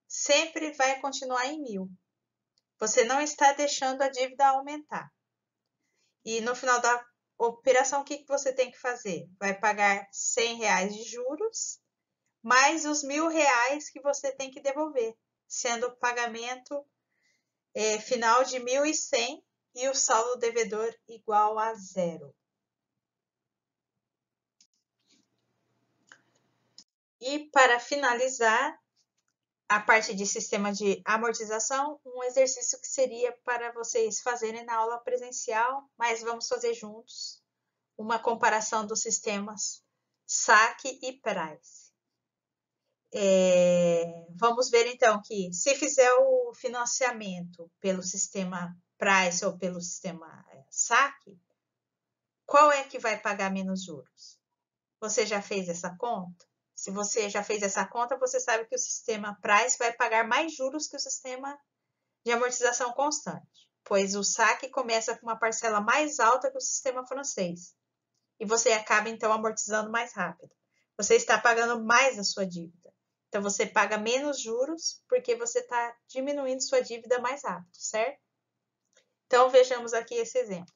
sempre vai continuar em 1.000. Você não está deixando a dívida aumentar. E no final da operação, o que você tem que fazer? Vai pagar R$100 de juros, mais os R$1.000 que você tem que devolver, sendo o pagamento final de 1.100 e o saldo devedor igual a 0. E para finalizar a parte de sistema de amortização, um exercício que seria para vocês fazerem na aula presencial, mas vamos fazer juntos uma comparação dos sistemas saque e price. Vamos ver então que se fizer o financiamento pelo sistema price ou pelo sistema saque, qual é que vai pagar menos juros? Você já fez essa conta? Se você já fez essa conta, você sabe que o sistema price vai pagar mais juros que o sistema de amortização constante, pois o saque começa com uma parcela mais alta que o sistema francês. E você acaba, então, amortizando mais rápido. Você está pagando mais a sua dívida. Então, você paga menos juros porque você está diminuindo sua dívida mais rápido, certo? Então, vejamos aqui esse exemplo.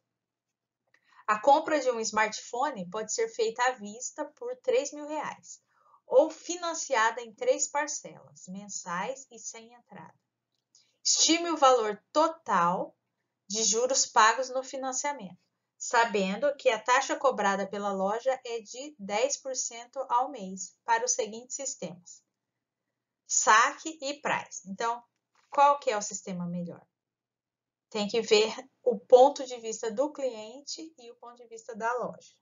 A compra de um smartphone pode ser feita à vista por R$3.000 ou financiada em 3 parcelas, mensais e sem entrada. Estime o valor total de juros pagos no financiamento, sabendo que a taxa cobrada pela loja é de 10% ao mês para os seguintes sistemas: saque e price. Então, qual que é o sistema melhor? Tem que ver o ponto de vista do cliente e o ponto de vista da loja.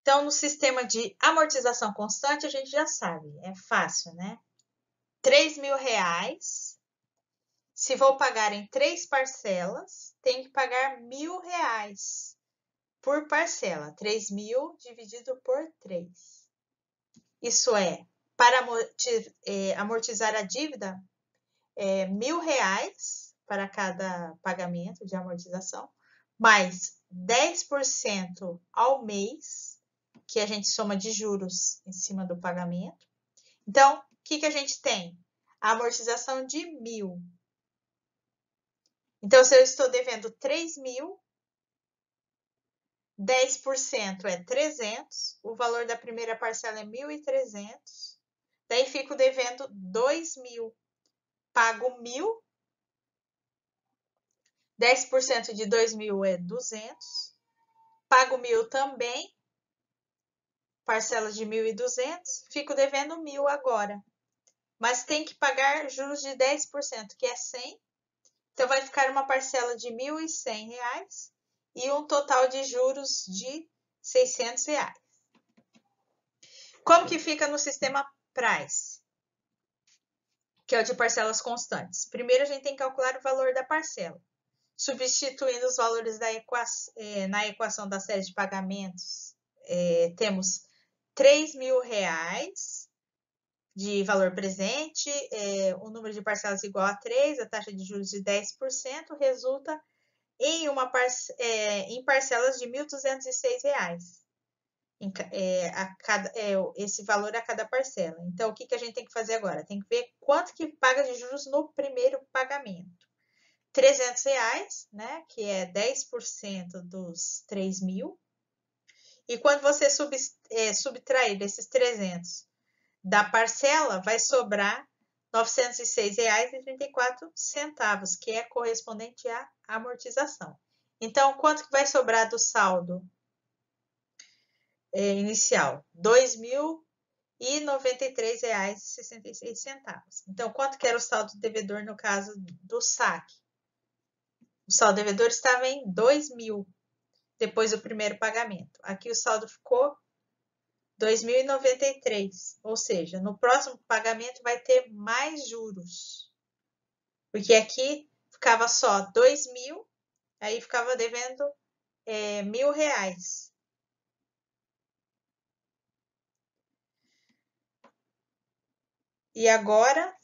Então, no sistema de amortização constante, a gente já sabe, é fácil, né? R$3.000. Se vou pagar em 3 parcelas, tem que pagar R$1.000 por parcela. 3.000 dividido por 3. Isso é, para amortizar a dívida, R$1.000 para cada pagamento de amortização, mais 10% ao mês, que a gente soma de juros em cima do pagamento. Então, o que a gente tem? A amortização de 1.000. Então, se eu estou devendo 3.000, 10% é 300, o valor da primeira parcela é 1.300, daí fico devendo 2.000. Pago 1.000, 10% de 2.000 é 200, pago 1.000 também, parcela de 1.200, fico devendo 1.000 agora. Mas tem que pagar juros de 10%, que é 100. Então, vai ficar uma parcela de R$1.100 e um total de juros de R$600. Como que fica no sistema price, que é o de parcelas constantes? Primeiro, a gente tem que calcular o valor da parcela. Substituindo os valores na equação da série de pagamentos, temos R$3.000 de valor presente, o número de parcelas igual a 3, a taxa de juros de 10%, resulta em parcelas de R$1.206. Esse valor a cada parcela. Então, o que a gente tem que fazer agora? Tem que ver quanto que paga de juros no primeiro pagamento. R$300, né, que é 10% dos 3.000. E quando você subtrair desses 300 da parcela, vai sobrar R$906,34, que é correspondente à amortização. Então, quanto que vai sobrar do saldo inicial? R$2.093,66. Então, quanto que era o saldo devedor no caso do saque? O saldo devedor estava em 2.000 depois do primeiro pagamento. Aqui o saldo ficou 2.093, ou seja, no próximo pagamento vai ter mais juros. Porque aqui ficava só 2.000, aí ficava devendo R$1.000. E agora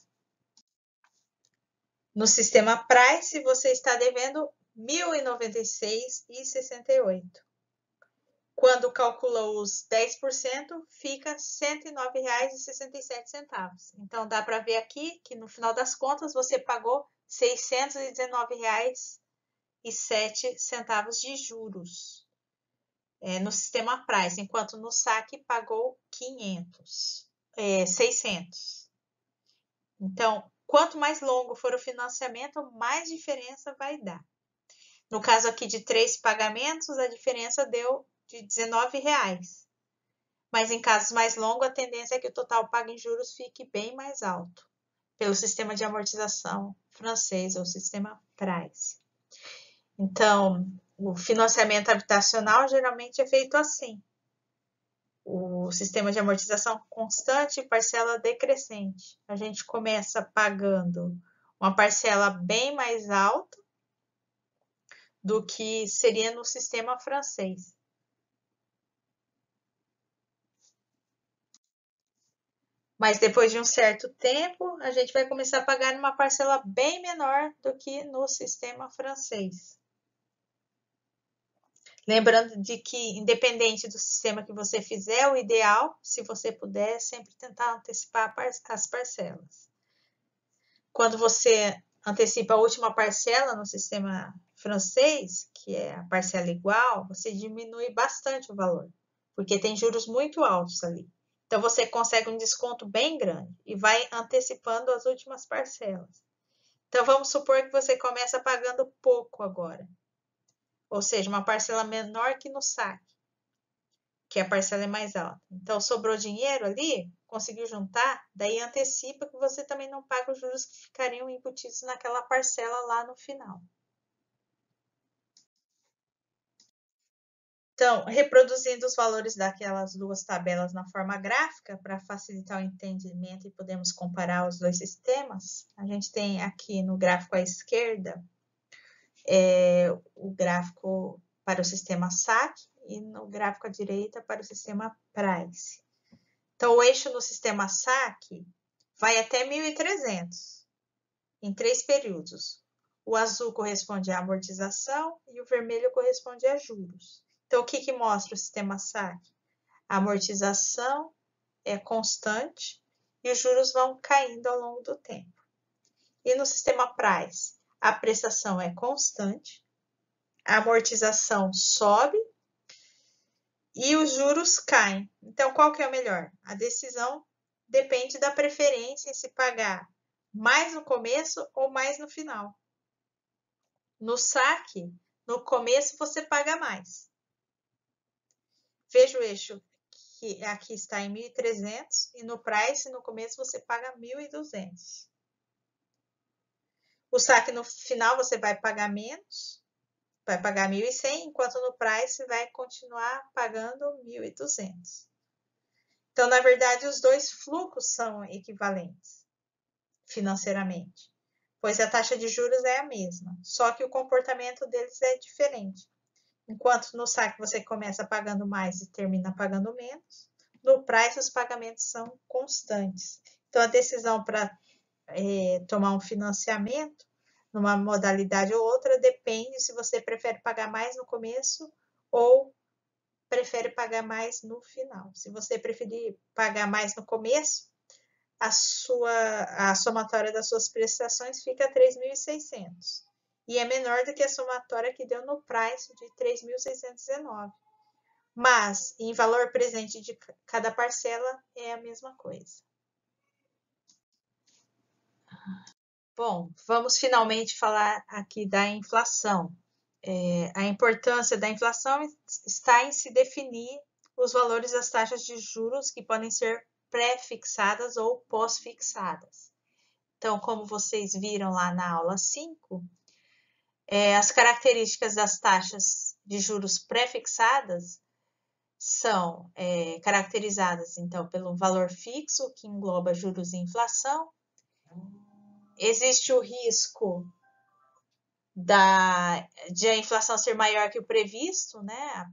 No sistema Price, você está devendo R$ 1.096,68. Quando calcula os 10%, fica R$ 109,67. Então, dá para ver aqui que, no final das contas, você pagou R$ 619,07 de juros no sistema Price, enquanto no saque pagou 600. Então, quanto mais longo for o financiamento, mais diferença vai dar. No caso aqui de 3 pagamentos, a diferença deu de R$19. Mas em casos mais longos, a tendência é que o total pago em juros fique bem mais alto, pelo sistema de amortização francês, ou sistema Price. Então, o financiamento habitacional geralmente é feito assim. O sistema de amortização constante e parcela decrescente. A gente começa pagando uma parcela bem mais alta do que seria no sistema francês. Mas depois de um certo tempo, a gente vai começar a pagar uma parcela bem menor do que no sistema francês. Lembrando de que, independente do sistema que você fizer, o ideal, se você puder, é sempre tentar antecipar as parcelas. Quando você antecipa a última parcela no sistema francês, que é a parcela igual, você diminui bastante o valor, porque tem juros muito altos ali. Então, você consegue um desconto bem grande e vai antecipando as últimas parcelas. Então, vamos supor que você começa pagando pouco agora, ou seja, uma parcela menor que no saque, que a parcela é mais alta. Então, sobrou dinheiro ali, conseguiu juntar, daí antecipa que você também não paga os juros que ficariam embutidos naquela parcela lá no final. Então, reproduzindo os valores daquelas duas tabelas na forma gráfica, para facilitar o entendimento e podemos comparar os dois sistemas, a gente tem aqui no gráfico à esquerda o gráfico para o sistema SAC e no gráfico à direita para o sistema Price. Então, o eixo no sistema SAC vai até 1.300 em 3 períodos. O azul corresponde à amortização e o vermelho corresponde a juros. Então, o que mostra o sistema SAC? A amortização é constante e os juros vão caindo ao longo do tempo. E no sistema Price, a prestação é constante, a amortização sobe e os juros caem. Então, qual que é o melhor? A decisão depende da preferência em se pagar mais no começo ou mais no final. No saque, no começo você paga mais. Veja o eixo que aqui está em 1.300 e no Price, no começo, você paga 1.200. O saque no final você vai pagar menos, vai pagar 1.100, enquanto no Price vai continuar pagando 1.200. Então, na verdade, os dois fluxos são equivalentes financeiramente, pois a taxa de juros é a mesma, só que o comportamento deles é diferente. Enquanto no saque você começa pagando mais e termina pagando menos, no Price os pagamentos são constantes. Então, a decisão para tomar um financiamento numa modalidade ou outra depende se você prefere pagar mais no começo ou prefere pagar mais no final. Se você preferir pagar mais no começo, a somatória das suas prestações fica 3.600 e é menor do que a somatória que deu no Price de 3.619. Mas em valor presente de cada parcela é a mesma coisa. Bom, vamos finalmente falar aqui da inflação. A importância da inflação está em se definir os valores das taxas de juros que podem ser pré-fixadas ou pós-fixadas. Então, como vocês viram lá na aula 5, as características das taxas de juros pré-fixadas são caracterizadas, então, pelo valor fixo, que engloba juros e inflação. Existe o risco de a inflação ser maior que o previsto, né,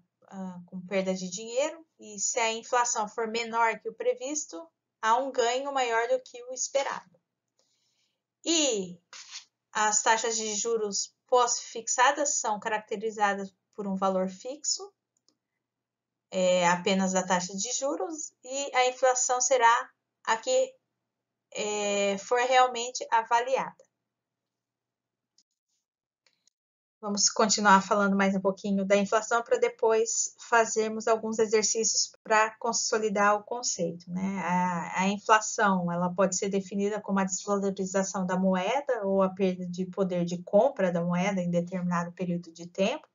com perda de dinheiro, e se a inflação for menor que o previsto, há um ganho maior do que o esperado. E As taxas de juros pós-fixadas são caracterizadas por um valor fixo, apenas da taxa de juros, e a inflação será a que for realmente avaliada. Vamos continuar falando mais um pouquinho da inflação para depois fazermos alguns exercícios para consolidar o conceito, né? A inflação, ela pode ser definida como a desvalorização da moeda ou a perda de poder de compra da moeda em determinado período de tempo.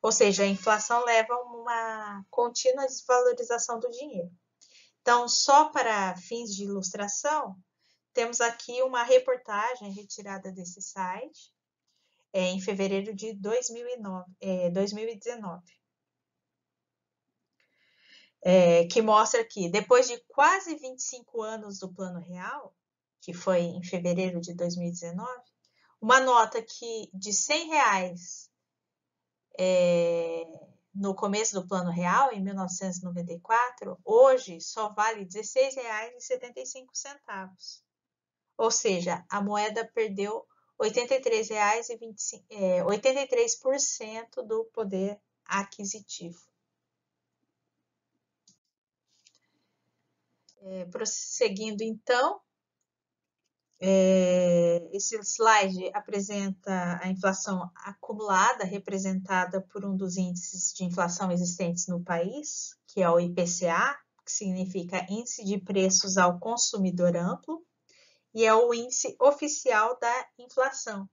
Ou seja, a inflação leva a uma contínua desvalorização do dinheiro. Então, só para fins de ilustração, temos aqui uma reportagem retirada desse site, em fevereiro de 2019, que mostra que depois de quase 25 anos do Plano Real, que foi em fevereiro de 2019, uma nota de R$100 no começo do Plano Real, em 1994, hoje só vale R$16,75. Ou seja, a moeda perdeu R$ 83% do poder aquisitivo. Prosseguindo, então, esse slide apresenta a inflação acumulada, representada por um dos índices de inflação existentes no país, que é o IPCA, que significa Índice de Preços ao Consumidor Amplo, e é o índice oficial da inflação.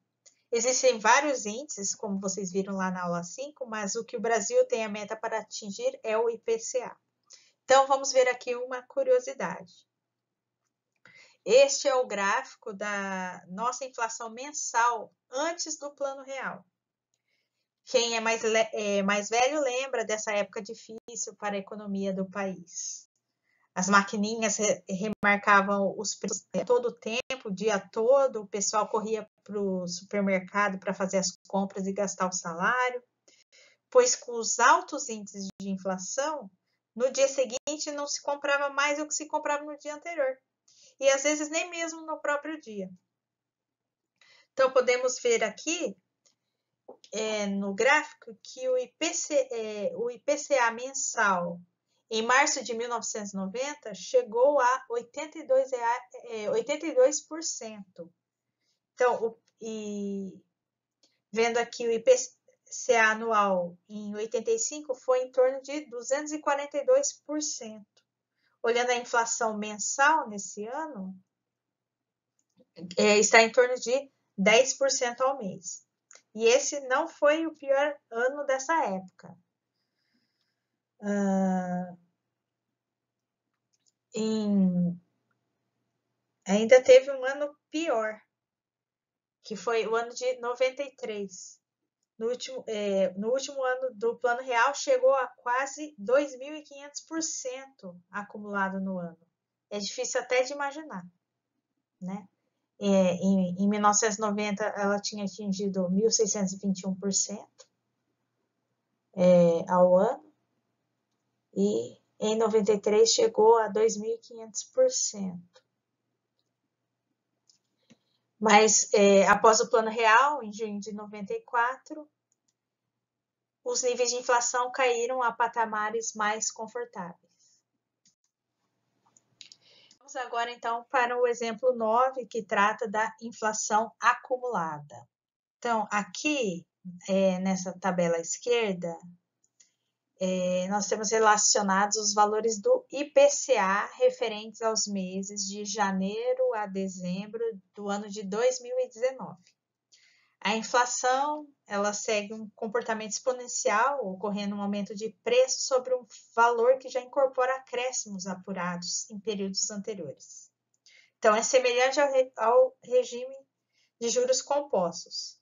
Existem vários índices, como vocês viram lá na aula 5, mas o que o Brasil tem a meta para atingir é o IPCA. Então, vamos ver aqui uma curiosidade. Este é o gráfico da nossa inflação mensal antes do Plano Real. Quem é mais velho lembra dessa época difícil para a economia do país. As maquininhas remarcavam os preços todo o tempo, o dia todo, o pessoal corria para o supermercado para fazer as compras e gastar o salário, pois com os altos índices de inflação, no dia seguinte não se comprava mais do que se comprava no dia anterior. E às vezes nem mesmo no próprio dia. Então, podemos ver aqui no gráfico que o IPCA mensal em março de 1990 chegou a 82%. Então, vendo aqui o IPCA anual em 85 foi em torno de 242%. Olhando a inflação mensal nesse ano, está em torno de 10% ao mês. E esse não foi o pior ano dessa época. Ainda teve um ano pior, que foi o ano de 93. No último ano do Plano Real, chegou a quase 2.500% acumulado no ano. É difícil até de imaginar, né? Em 1990, ela tinha atingido 1.621% ao ano, e em 93 chegou a 2.500%. Mas após o Plano Real, em junho de 94, os níveis de inflação caíram a patamares mais confortáveis. Vamos agora, então, para o exemplo 9, que trata da inflação acumulada. Então, aqui, nessa tabela à esquerda, nós temos relacionados os valores do IPCA referentes aos meses de janeiro a dezembro do ano de 2019. A inflação, ela segue um comportamento exponencial, ocorrendo um aumento de preço sobre um valor que já incorpora acréscimos apurados em períodos anteriores. Então, é semelhante ao regime de juros compostos,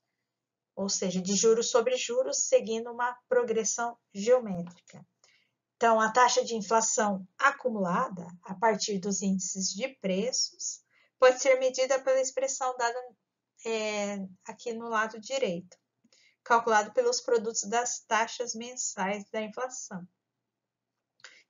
ou seja, de juros sobre juros, seguindo uma progressão geométrica. Então, a taxa de inflação acumulada, a partir dos índices de preços, pode ser medida pela expressão dada aqui no lado direito, calculado pelos produtos das taxas mensais da inflação.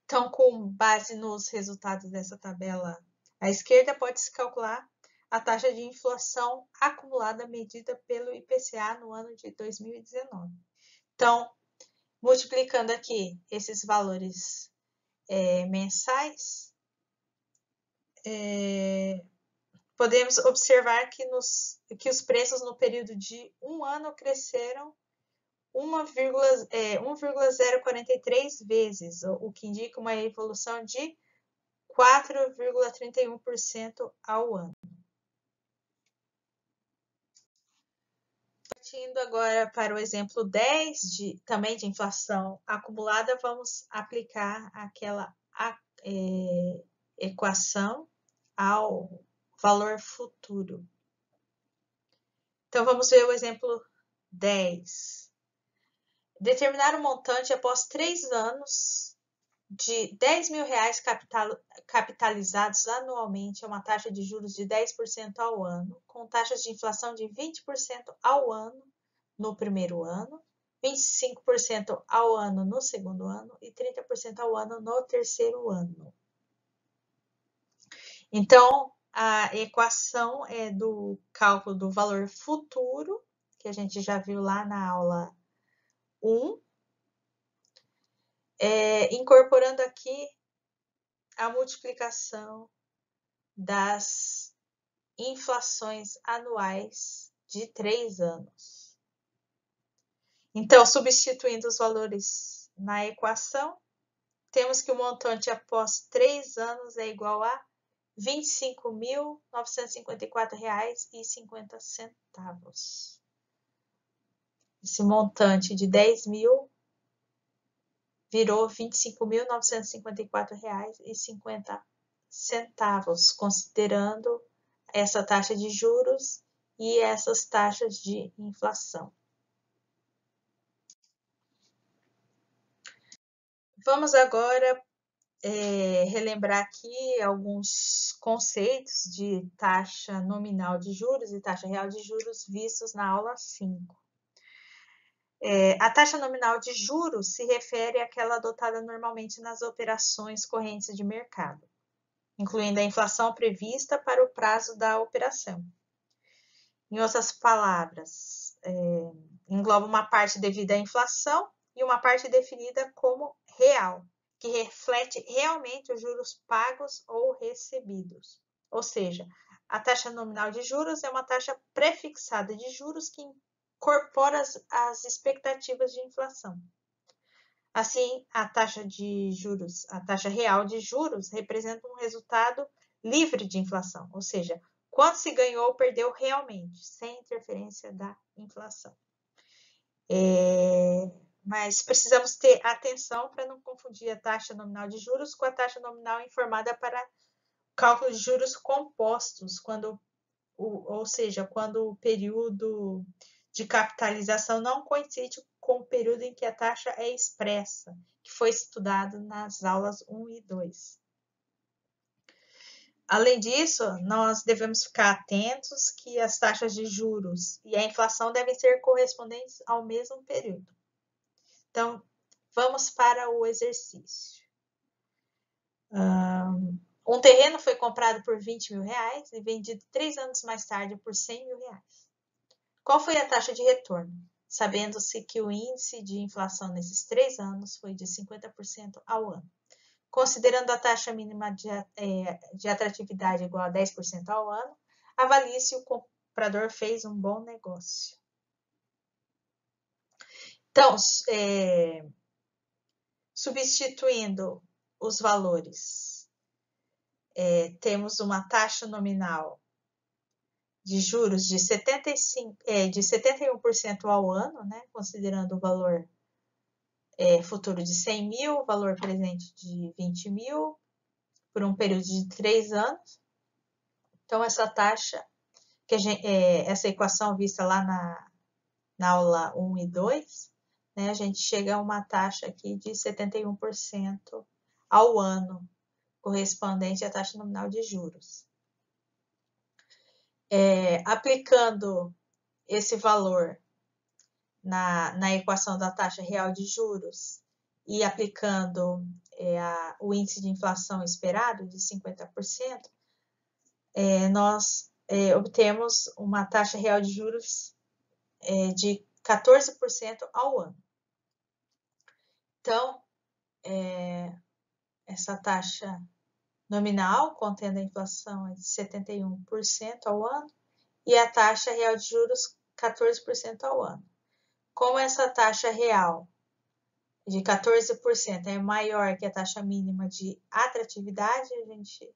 Então, com base nos resultados dessa tabela à esquerda, pode-se calcular a taxa de inflação acumulada medida pelo IPCA no ano de 2019. Então, multiplicando aqui esses valores mensais, podemos observar que os preços no período de um ano cresceram 1,043 vezes, o que indica uma evolução de 4,31% ao ano. Partindo agora para o exemplo 10, também de inflação acumulada, vamos aplicar aquela equação ao valor futuro. Então, vamos ver o exemplo 10. Determinar um montante após 3 anos de R$10.000 capitalizados anualmente a uma taxa de juros de 10% ao ano, com taxas de inflação de 20% ao ano no primeiro ano, 25% ao ano no segundo ano e 30% ao ano no terceiro ano. Então, a equação é do cálculo do valor futuro, que a gente já viu lá na aula 1, incorporando aqui a multiplicação das inflações anuais de 3 anos. Então, substituindo os valores na equação, temos que o montante após 3 anos é igual a R$ 25.954,50. Esse montante de 10.000 virou R$ 25.954,50, considerando essa taxa de juros e essas taxas de inflação. Vamos agora relembrar aqui alguns conceitos de taxa nominal de juros e taxa real de juros vistos na aula 5. A taxa nominal de juros se refere àquela adotada normalmente nas operações correntes de mercado, incluindo a inflação prevista para o prazo da operação. Em outras palavras, engloba uma parte devida à inflação e uma parte definida como real, que reflete realmente os juros pagos ou recebidos. Ou seja, a taxa nominal de juros é uma taxa prefixada de juros que incorpora as expectativas de inflação. Assim, a taxa de juros, a taxa real de juros, representa um resultado livre de inflação, ou seja, quanto se ganhou ou perdeu realmente, sem interferência da inflação. Mas precisamos ter atenção para não confundir a taxa nominal de juros com a taxa nominal informada para cálculo de juros compostos, ou seja, quando o período de capitalização não coincide com o período em que a taxa é expressa, que foi estudado nas aulas 1 e 2. Além disso, nós devemos ficar atentos que as taxas de juros e a inflação devem ser correspondentes ao mesmo período. Então, vamos para o exercício. Um terreno foi comprado por R$20.000 e vendido 3 anos mais tarde por R$100.000. Qual foi a taxa de retorno? Sabendo-se que o índice de inflação nesses 3 anos foi de 50% ao ano. Considerando a taxa mínima de atratividade igual a 10% ao ano, avalie se o comprador fez um bom negócio. Então, substituindo os valores, temos uma taxa nominal de juros de 71% ao ano, né, considerando o valor futuro de 100.000, o valor presente de 20.000, por um período de 3 anos. Então, essa taxa, essa equação vista lá na aula 1 e 2, né, a gente chega a uma taxa aqui de 71% ao ano, correspondente à taxa nominal de juros. Aplicando esse valor na equação da taxa real de juros e aplicando o índice de inflação esperado de 50%, nós obtemos uma taxa real de juros de 14% ao ano. Então, essa taxa nominal, contendo a inflação, é de 71% ao ano, e a taxa real de juros, 14% ao ano. Como essa taxa real de 14% é maior que a taxa mínima de atratividade, a gente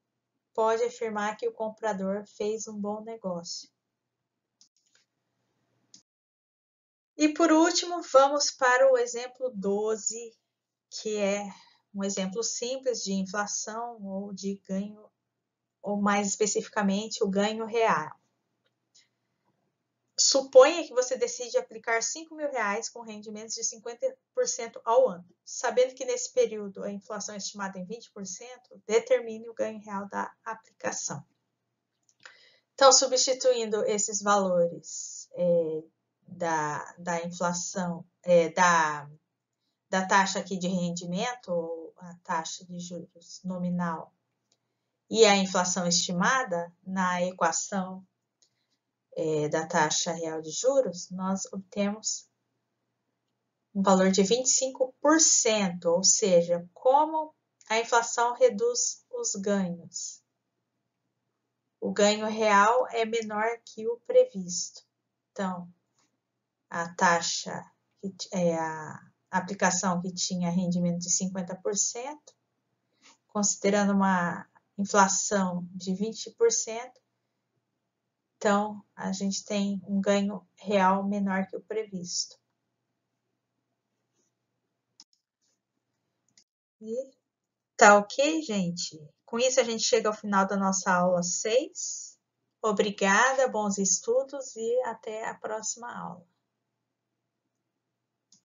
pode afirmar que o comprador fez um bom negócio. E por último, vamos para o exemplo 12, que é um exemplo simples de inflação ou de ganho, ou mais especificamente, o ganho real. Suponha que você decide aplicar R$5.000 com rendimentos de 50% ao ano. Sabendo que nesse período a inflação é estimada em 20%, determine o ganho real da aplicação. Então, substituindo esses valores da inflação, da taxa aqui de rendimento, ou a taxa de juros nominal, e a inflação estimada na equação da taxa real de juros, nós obtemos um valor de 25%, ou seja, como a inflação reduz os ganhos. O ganho real é menor que o previsto. Então, a taxa, a aplicação que tinha rendimento de 50%, considerando uma inflação de 20%, então a gente tem um ganho real menor que o previsto. E tá ok, gente? Com isso a gente chega ao final da nossa aula 6. Obrigada, bons estudos e até a próxima aula.